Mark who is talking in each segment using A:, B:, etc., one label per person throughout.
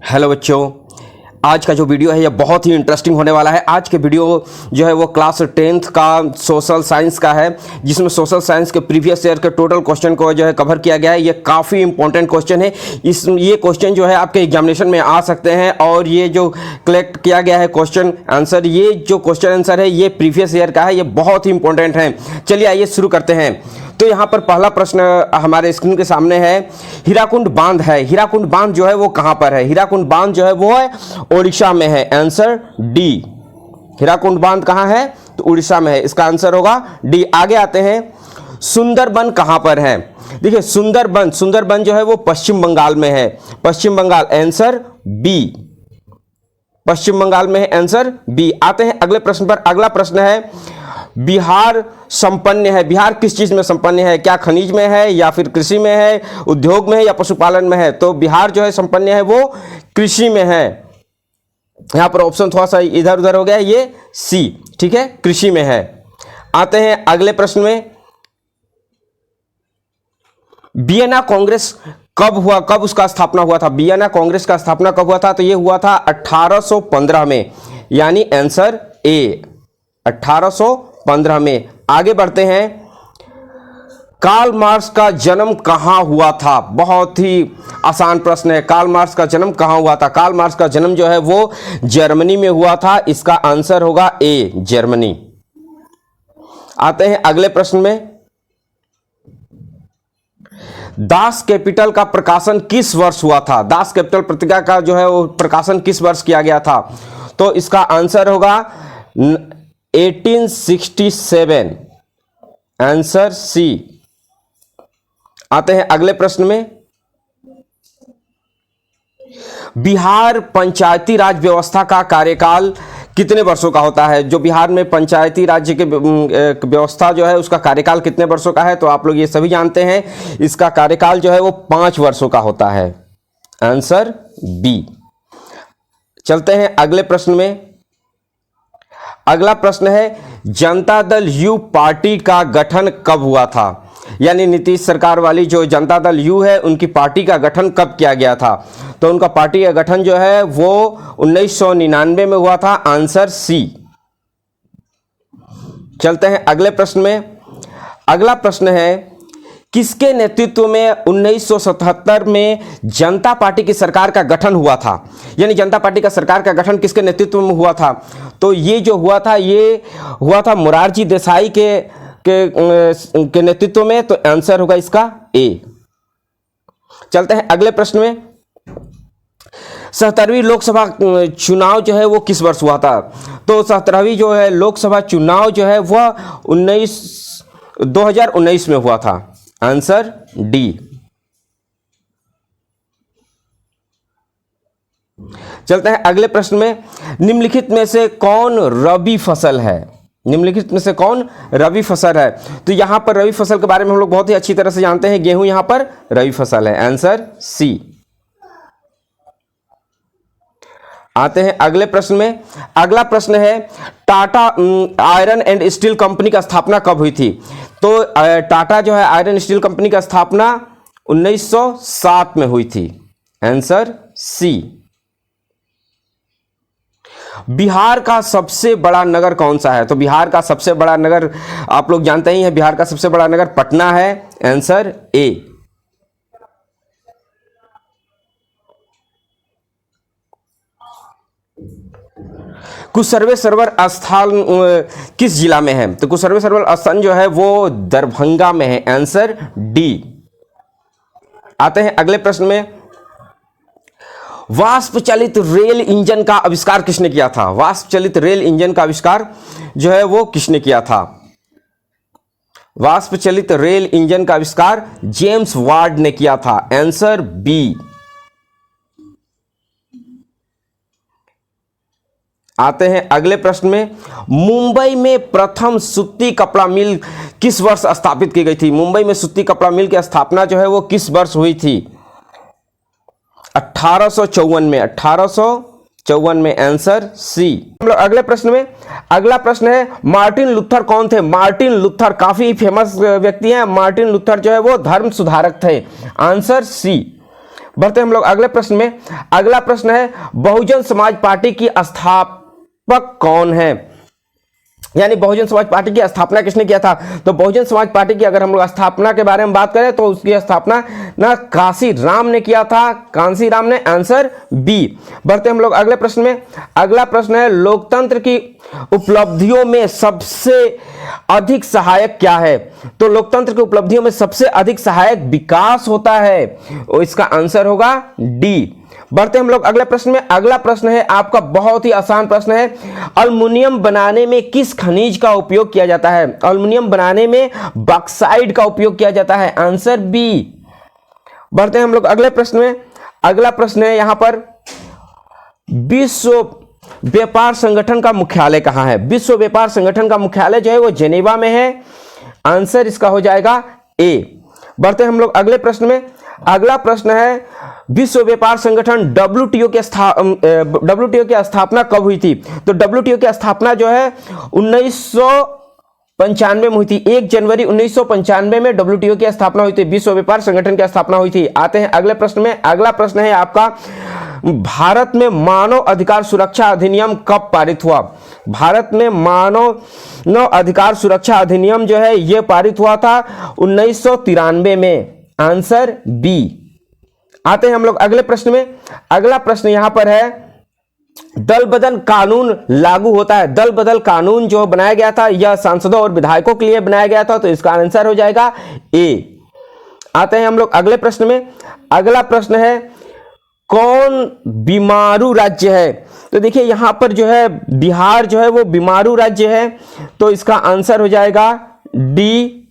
A: Hello बच्चों, आज का जो वीडियो है ये बहुत ही इंटरेस्टिंग होने वाला है। आज के वीडियो जो है वो क्लास 10th का सोशल साइंस का है, जिसमें सोशल साइंस के प्रीवियस ईयर के टोटल क्वेश्चन को जो है कवर किया गया है। ये काफ़ी इंपॉर्टेंट क्वेश्चन है। ये क्वेश्चन जो है आपके एग्जामिनेशन में आ सकते हैं और ये जो कलेक्ट किया गया है क्वेश्चन आंसर, ये जो क्वेश्चन आंसर है ये प्रीवियस ईयर का है, ये बहुत ही इंपॉर्टेंट है। चलिए आइए शुरू करते हैं। तो यहाँ पर पहला प्रश्न हमारे स्क्रीन के सामने है, हीराकुंड बांध है। हीराकुंड बांध जो है वो कहाँ पर है? हीराकुंड बांध जो है वो है ओडिशा में है। Answer D. हीराकुंड बांध कहाँ है? तो उड़ीसा में है। इसका आंसर होगा डी। आगे आते हैं, सुंदरबन कहाँ पर है? देखिए सुंदरबन जो है वो पश्चिम बंगाल में है। पश्चिम बंगाल, आंसर बी। पश्चिम बंगाल में है, आंसर बी। आते हैं अगले प्रश्न पर। अगला प्रश्न है, बिहार संपन्न है। बिहार किस चीज में संपन्न है? क्या खनिज में है या फिर कृषि में है, उद्योग में है या पशुपालन में है? तो बिहार जो है संपन्न है वो कृषि में है। यहां पर ऑप्शन थोड़ा सा इधर उधर हो गया, ये सी, ठीक है, कृषि में है। आते हैं अगले प्रश्न में, वियना कांग्रेस कब हुआ? कब उसका स्थापना हुआ था? वियना कांग्रेस का स्थापना कब हुआ था? तो ये हुआ था 1815 में, यानी आंसर ए, 1815 में। आगे बढ़ते हैं, कार्ल मार्क्स का जन्म कहां हुआ था? बहुत ही आसान प्रश्न है। कार्ल मार्क्स का जन्म कहां हुआ था? कार्ल मार्क्स का जन्म जो है वो जर्मनी में हुआ था। इसका आंसर होगा ए, जर्मनी। आते हैं अगले प्रश्न में, दास कैपिटल का प्रकाशन किस वर्ष हुआ था? दास कैपिटल पत्रिका का जो है वो प्रकाशन किस वर्ष किया गया था? तो इसका आंसर होगा 1867, आंसर सी। आते हैं अगले प्रश्न में, बिहार पंचायती राज व्यवस्था का कार्यकाल कितने वर्षों का होता है? जो बिहार में पंचायती राज्य के व्यवस्था जो है उसका कार्यकाल कितने वर्षों का है? तो आप लोग ये सभी जानते हैं, इसका कार्यकाल जो है वो 5 वर्षों का होता है। Answer B. चलते हैं अगले प्रश्न में। अगला प्रश्न है, जनता दल यू पार्टी का गठन कब हुआ था? यानी नीतीश सरकार वाली जो जनता दल यू है उनकी पार्टी का गठन कब किया गया था? तो उनका पार्टी का गठन जो है वो 1999 में हुआ था। Answer C. चलते हैं अगले प्रश्न में। अगला प्रश्न है, किसके नेतृत्व में 1977 में जनता पार्टी की सरकार का गठन हुआ था? यानी जनता पार्टी का सरकार का गठन किसके नेतृत्व में हुआ था? तो ये जो हुआ था ये हुआ था मोरारजी देसाई के नेतृत्व में। तो आंसर होगा इसका ए। चलते हैं अगले प्रश्न में, 77वीं लोकसभा चुनाव जो है वो किस वर्ष हुआ था? तो 77वीं जो है लोकसभा चुनाव जो है वह 2019 में हुआ था। Answer D. चलते हैं अगले प्रश्न में, निम्नलिखित में से कौन रबी फसल है? निम्नलिखित में से कौन रबी फसल है? तो यहां पर रबी फसल के बारे में हम लोग बहुत ही अच्छी तरह से जानते हैं, गेहूं यहां पर रबी फसल है। Answer C. आते हैं अगले प्रश्न में। अगला प्रश्न है, Tata iron and steel company का स्थापना कब हुई थी? तो टाटा जो है आयरन स्टील कंपनी का स्थापना 1907 में हुई थी। Answer C. बिहार का सबसे बड़ा नगर कौन सा है? तो बिहार का सबसे बड़ा नगर आप लोग जानते ही हैं, बिहार का सबसे बड़ा नगर पटना है। Answer A. कुशर्वेश्वर स्थान किस जिला में है? तो कुशर्वेश्वर स्थान जो है वो दरभंगा में है। Answer D. आते हैं अगले प्रश्न में, वाष्प चलित रेल इंजन का आविष्कार किसने किया था? वाष्प चलित रेल इंजन का आविष्कार जो है वो किसने किया था? वाष्प चलित रेल इंजन का आविष्कार जेम्स वाट ने किया था। Answer B. आते हैं अगले प्रश्न में, मुंबई में प्रथम सूती कपड़ा मिल किस वर्ष स्थापित की गई थी? मुंबई में सूती कपड़ा मिल की स्थापना जो है वो किस वर्ष हुई थी? 1854 में। 1854 में। Answer C. अगले प्रश्न में, अगला प्रश्न है, मार्टिन लूथर कौन थे? मार्टिन लूथर काफी फेमस व्यक्ति हैं। मार्टिन लूथर जो है वो धर्म सुधारक थे। Answer C. बढ़ते हम लोग अगले प्रश्न में। अगला प्रश्न है बहुजन समाज पार्टी की स्थापक कौन है, यानी बहुजन समाज पार्टी की स्थापना किसने किया था। तो बहुजन समाज पार्टी की अगर हम लोग स्थापना के बारे में बात करें तो उसकी स्थापना ना कांशीराम ने किया था, कांशीराम ने, आंसर बी। बढ़ते हम लोग अगले प्रश्न में। अगला प्रश्न है लोकतंत्र की उपलब्धियों में सबसे अधिक सहायक क्या है। तो लोकतंत्र की उपलब्धियों में सबसे अधिक सहायक विकास होता है, और इसका आंसर होगा डी। बढ़ते हम लोग अगले प्रश्न में। अगला प्रश्न है आपका बहुत ही आसान प्रश्न है, अल्युमिनियम बनाने में किस खनिज का उपयोग किया जाता है। अल्युमिनियम बनाने में बॉक्साइट का उपयोग किया जाता है, आंसर बी। बढ़ते हैं हम लोग अगले प्रश्न में। अगला प्रश्न है यहां पर विश्व व्यापार संगठन का मुख्यालय कहां है। विश्व व्यापार संगठन का मुख्यालय जो है वो जेनेवा में है, आंसर इसका हो जाएगा ए। बढ़ते हम लोग अगले प्रश्न में। अगला प्रश्न है विश्व व्यापार संगठन डब्ल्यूटीओ की स्थापना कब हुई थी। तो डब्ल्यूटीओ की स्थापना जो है 1995 में हुई थी। 1 जनवरी 1995 में डब्ल्यूटीओ की स्थापना हुई थी, विश्व व्यापार संगठन की स्थापना हुई थी। आते हैं अगले प्रश्न में। अगला प्रश्न है आपका भारत में मानव अधिकार सुरक्षा अधिनियम कब पारित हुआ। भारत में मानव अधिकार सुरक्षा अधिनियम जो है यह पारित हुआ था 1993 में, आंसर बी। आते हैं हम लोग अगले प्रश्न में। अगला प्रश्न यहां पर है दल बदल कानून लागू होता है। दल बदल कानून जो बनाया गया था यह सांसदों और विधायकों के लिए बनाया गया था, तो इसका आंसर हो जाएगा ए। आते हैं हम लोग अगले प्रश्न में। अगला प्रश्न है कौन बीमारू राज्य है। तो देखिए यहां पर जो है बिहार जो है वो बीमारू राज्य है, तो इसका आंसर हो जाएगा डी।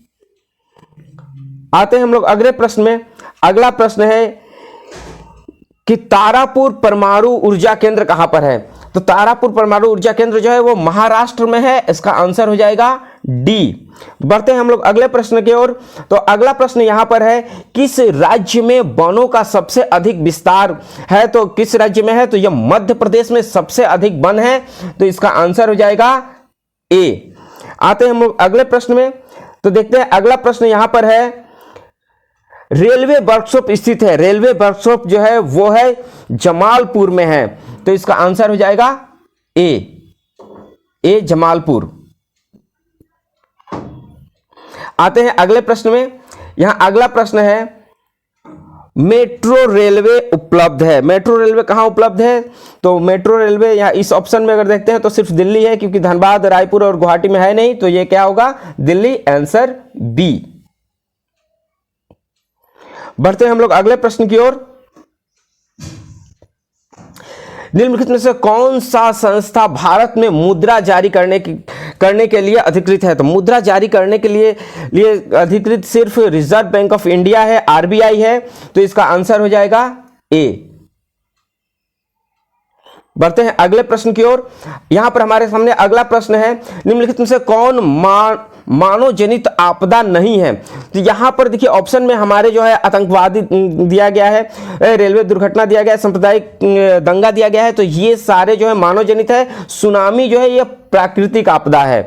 A: आते हैं हम लोग अगले प्रश्न में। अगला प्रश्न है कि तारापुर परमाणु ऊर्जा केंद्र कहां पर है। तो तारापुर परमाणु ऊर्जा केंद्र जो है वो महाराष्ट्र में है, इसका आंसर हो जाएगा डी। बढ़ते हैं हम लोग अगले प्रश्न की ओर। तो अगला प्रश्न यहां पर है किस राज्य में वनों का सबसे अधिक विस्तार है। तो किस राज्य में है, तो यह मध्य प्रदेश में सबसे अधिक वन है, तो इसका आंसर हो जाएगा ए। आते हैं हम लोग अगले प्रश्न में। तो देखते हैं अगला प्रश्न यहां पर है रेलवे वर्कशॉप स्थित है। रेलवे वर्कशॉप जो है वो है जमालपुर में है, तो इसका आंसर हो जाएगा ए जमालपुर। आते हैं अगले प्रश्न में। यहां अगला प्रश्न है मेट्रो रेलवे उपलब्ध है। मेट्रो रेलवे कहां उपलब्ध है। तो मेट्रो रेलवे यहां इस ऑप्शन में अगर देखते हैं तो सिर्फ दिल्ली है, क्योंकि धनबाद, रायपुर और गुवाहाटी में है नहीं, तो ये क्या होगा दिल्ली, आंसर बी। बढ़ते हैं हम लोग अगले प्रश्न की ओर। निम्नलिखित में से कौन सा संस्था भारत में मुद्रा जारी करने के लिए अधिकृत है। तो मुद्रा जारी करने के लिए अधिकृत सिर्फ रिजर्व बैंक ऑफ इंडिया है, आरबीआई है, तो इसका आंसर हो जाएगा ए। बढ़ते हैं अगले प्रश्न की ओर। यहां पर हमारे सामने अगला प्रश्न है निम्नलिखित में से कौन मानव जनित आपदा नहीं है। तो यहां पर देखिए ऑप्शन में हमारे जो है आतंकवादी दिया गया है, रेलवे दुर्घटना दिया गया है, सांप्रदायिक दंगा दिया गया है, तो ये सारे जो है मानव जनित है। सुनामी जो है ये प्राकृतिक आपदा है,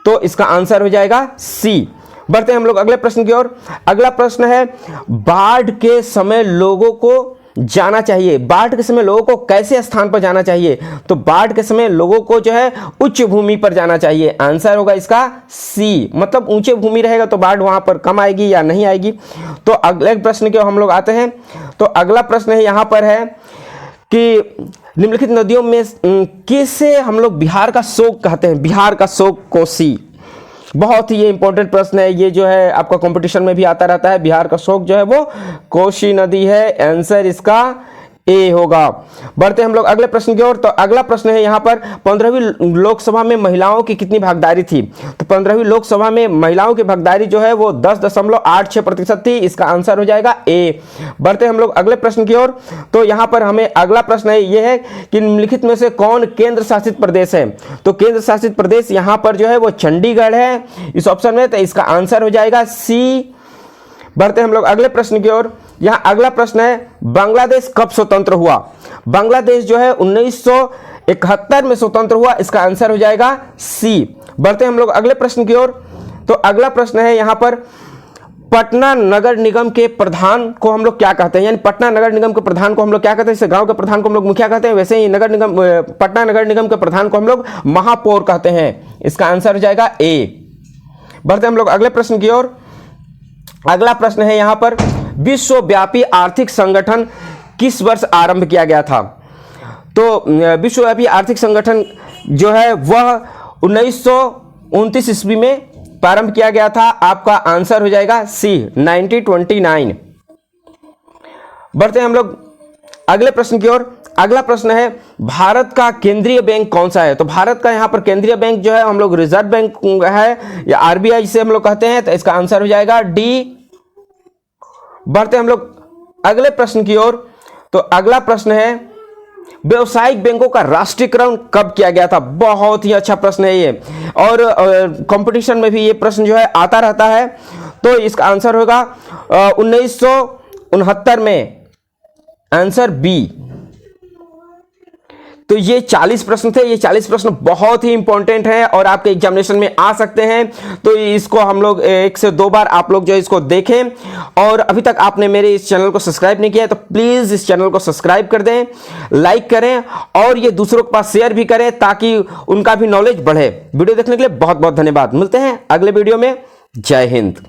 A: तो इसका आंसर हो जाएगा सी। बढ़ते हैं हम लोग अगले प्रश्न की ओर। अगला प्रश्न है बाढ़ के समय लोगों को जाना चाहिए। बाढ़ के समय लोगों को कैसे स्थान पर जाना चाहिए। तो बाढ़ के समय लोगों को जो है उच्च भूमि पर जाना चाहिए, आंसर होगा इसका सी। मतलब ऊंचे भूमि रहेगा तो बाढ़ वहां पर कम आएगी या नहीं आएगी। तो अगले प्रश्न के हम लोग आते हैं। तो अगला प्रश्न है यहां पर है कि निम्नलिखित नदियों में किसे हम लोग बिहार का शोक कहते हैं। बिहार का शोक कोसी, बहुत ही ये इंपॉर्टेंट प्रश्न है। ये जो है आपका कंपटीशन में भी आता रहता है। बिहार का शोक जो है वो कोसी नदी है, आंसर इसका ए होगा। बढ़ते हम लोग अगले प्रश्न की ओर। तो अगला प्रश्न है यहाँ पर 15वीं लोकसभा में महिलाओं की कितनी भागीदारी थी। तो 15वीं लोकसभा में महिलाओं की भागीदारी जो है वो 10.86% थी, इसका आंसर हो जाएगा ए। बढ़ते हम लोग अगले प्रश्न की ओर। तो यहाँ पर हमें अगला प्रश्न है ये है कि निम्नलिखित में से कौन केंद्र शासित प्रदेश है। तो केंद्र शासित प्रदेश यहाँ पर जो है वो चंडीगढ़ है इस ऑप्शन में, तो इसका आंसर हो जाएगा सी। बढ़ते हम लोग अगले प्रश्न की ओर। यहां अगला प्रश्न है बांग्लादेश कब स्वतंत्र हुआ। बांग्लादेश जो है 1971 में स्वतंत्र हुआ, इसका आंसर हो जाएगा सी। बढ़ते हम लोग अगले प्रश्न की ओर। तो अगला प्रश्न है यहां पर पटना नगर निगम के प्रधान को हम लोग क्या कहते हैं, यानी पटना नगर निगम के प्रधान को हम लोग क्या कहते हैं, जैसे गांव के प्रधान को हम लोग मुखिया कहते हैं, वैसे ही पटना नगर निगम के प्रधान को हम लोग महापौर कहते हैं। इसका आंसर हो जाएगा ए। बढ़ते हम लोग अगले प्रश्न की ओर। अगला प्रश्न है यहां पर, विश्वव्यापी आर्थिक संगठन किस वर्ष आरंभ किया गया था? तो विश्वव्यापी आर्थिक संगठन जो है वह 1929 ईस्वी में प्रारंभ किया गया था। आपका आंसर हो जाएगा सी, 1929। बढ़ते हैं हम लोग अगले प्रश्न की ओर। अगला प्रश्न है, भारत का केंद्रीय बैंक कौन सा है? तो भारत का यहां पर केंद्रीय बैंक जो है हम लोग रिजर्व बैंक है या आरबीआई से हम लोग कहते हैं, तो इसका आंसर हो जाएगा डी। बढ़ते हम लोग अगले प्रश्न की ओर। तो अगला प्रश्न है, व्यवसायिक बैंकों का राष्ट्रीयकरण कब किया गया था? बहुत ही अच्छा प्रश्न है ये, और कंपटीशन में भी ये प्रश्न जो है आता रहता है। तो इसका आंसर होगा 1969 में, आंसर बी। तो ये 40 प्रश्न थे। ये 40 प्रश्न बहुत ही इंपॉर्टेंट हैं और आपके एग्जामिनेशन में आ सकते हैं। तो इसको हम लोग 1 से 2 बार आप लोग जो इसको देखें, और अभी तक आपने मेरे इस चैनल को सब्सक्राइब नहीं किया है तो प्लीज इस चैनल को सब्सक्राइब कर दें, लाइक करें और ये दूसरों के पास शेयर भी करें ताकि उनका भी नॉलेज बढ़े। वीडियो देखने के लिए बहुत बहुत धन्यवाद। मिलते हैं अगले वीडियो में। जय हिंद।